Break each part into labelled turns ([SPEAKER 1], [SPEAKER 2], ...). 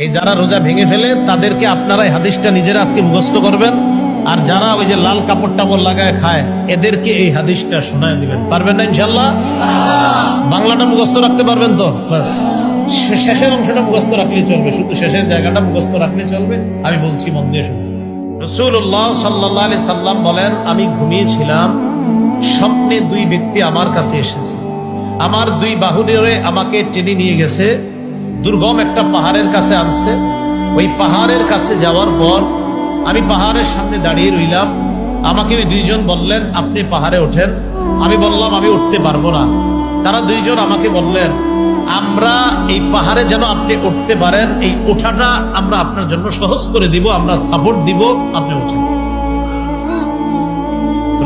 [SPEAKER 1] এই যারা রোজা ভেঙে ফেলে তাদেরকে আপনারা এই হাদিসটা নিজেরা আজকে মুখস্থ করবেন, আর যারা ওই যে লাল কাপড় টাপড় লাগায় খায় এদেরকে এই হাদিসটা শোনায় দিবেন। পারবেন না ইনশাল্লাহ? বাংলাটা মুখস্থ রাখতে পারবেন তো? বাস শেষের অংশটা মুখস্থ রাখলেই চলবে, শুধু শেষের জায়গাটা মুখস্থ রাখলে চলবে। আমি বলছি মন দিয়ে শুনুন। রাসূলুল্লাহ সাল্লাল্লাহু আলাইহি সাল্লাম বলেন, আমি ঘুমিয়েছিলাম, স্বপ্নে দুই ব্যক্তি আমার কাছে এসেছে, আমার দুই বাহু ধরে আমাকে টেনে নিয়ে গেছে, দুর্গম একটা পাহাড়ের কাছে আনছে। ওই পাহাড়ের কাছে যাওয়ার পর আমি পাহাড়ের সামনে দাঁড়িয়ে রইলাম। আমাকে ওই দুইজন বললেন, আপনি পাহাড়ে ওঠেন। আমি বললাম, আমি উঠতে পারবো না। তারা দুইজন আমাকে বললেন, আমরা এই পাহাড়ে যেন আপনি উঠতে পারেন, এই ওঠাটা আমরা আপনার জন্য সহজ করে দিব, আমরা সাপোর্ট দিব, আপনি উঠেন।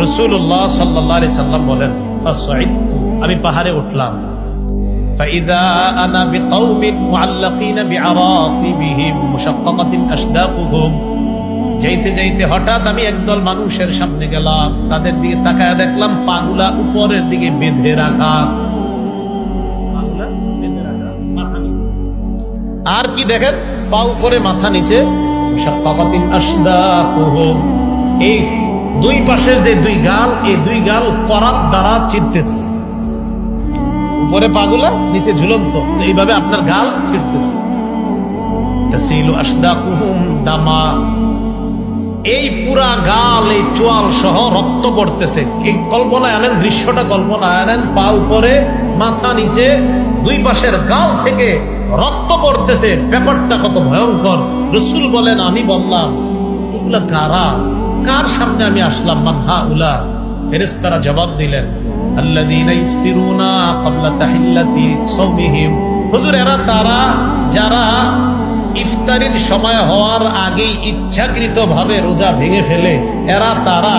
[SPEAKER 1] রাসূলুল্লাহ সাল্লাল্লাহু আলাইহি সাল্লাম বলেন, ফাসাইদতু, আমি পাহাড়ে উঠলাম। فإذا أنا بقوم معلقين بعراقبهم مشققة أشداقهم, যাইতে যাইতে হঠাৎ আমি একদল মানুষের সামনে গেলাম, তাদের দিকে তাকায় দেখলাম পাগুলা উপরের দিকে বেঁধে রাখা। আর কি দেখেন? পা উপরে মাথা নিচে। মুশাক্কাকাতিন আশদাকুহুম, এই দুই পাশের যে দুই গাল, এই দুই গাল করাত দ্বারা চিরতেছে। উপরে পাগুলা, নিচে ঝুলন্ত, এইভাবে আপনার গাল ছিড়তেছে। তাসিলু আশদাকুহুম দামা, এই পুরা গাল, এই চোয়াল সহ রক্ত পড়তেছে। এই কল্পনায় আনেন, দৃশ্যটা কল্পনায় আনেন, পা উপরে মাথা নিচে, দুই পাশের গাল থেকে রক্ত পড়তেছে। ব্যাপারটা কত ভয়ঙ্কর। রাসূল বলেন, আমি বললাম, এগুলা কারা? কার সামনে আমি আসলাম? মান হাউলা? ফেরেশতারা জবাব দিলেন, আল্লাযীনা ইফতিরুনা ক্বাবলা তাহিল্লাতি সাওমিহিম, হুজুর এরা তারা যারা ইফতারির সময় হওয়ার আগেই ইচ্ছাকৃতভাবে রোজা ভেঙে ফেলে, এরা তারা।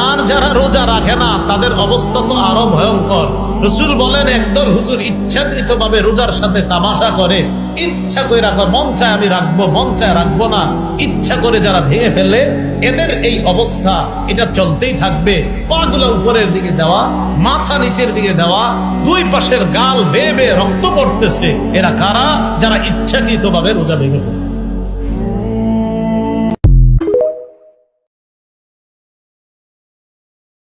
[SPEAKER 1] আর যারা রোজা রাখে না তাদের অবস্থা তো আরো ভয়ঙ্কর। রাসূল বলেন, একদল হুজুর ইচ্ছাকৃতভাবে রোজার সাথে তামাশা করে, ইচ্ছা করে রাখো, মন চায় আমি রাখবো, মন চায় রাখবো না, ইচ্ছা করে যারা ভেঙে ফেলে, এদের এই অবস্থা, এটা চলতেই থাকবে। পাগুলো উপরের দিকে দেওয়া, মাথা নিচের দিকে দেওয়া, দুই পাশের গাল বেয়ে বেয়ে রক্ত পড়তেছে। এরা কারা? যারা ইচ্ছাকৃতভাবে রোজা ভেঙে ফেলে।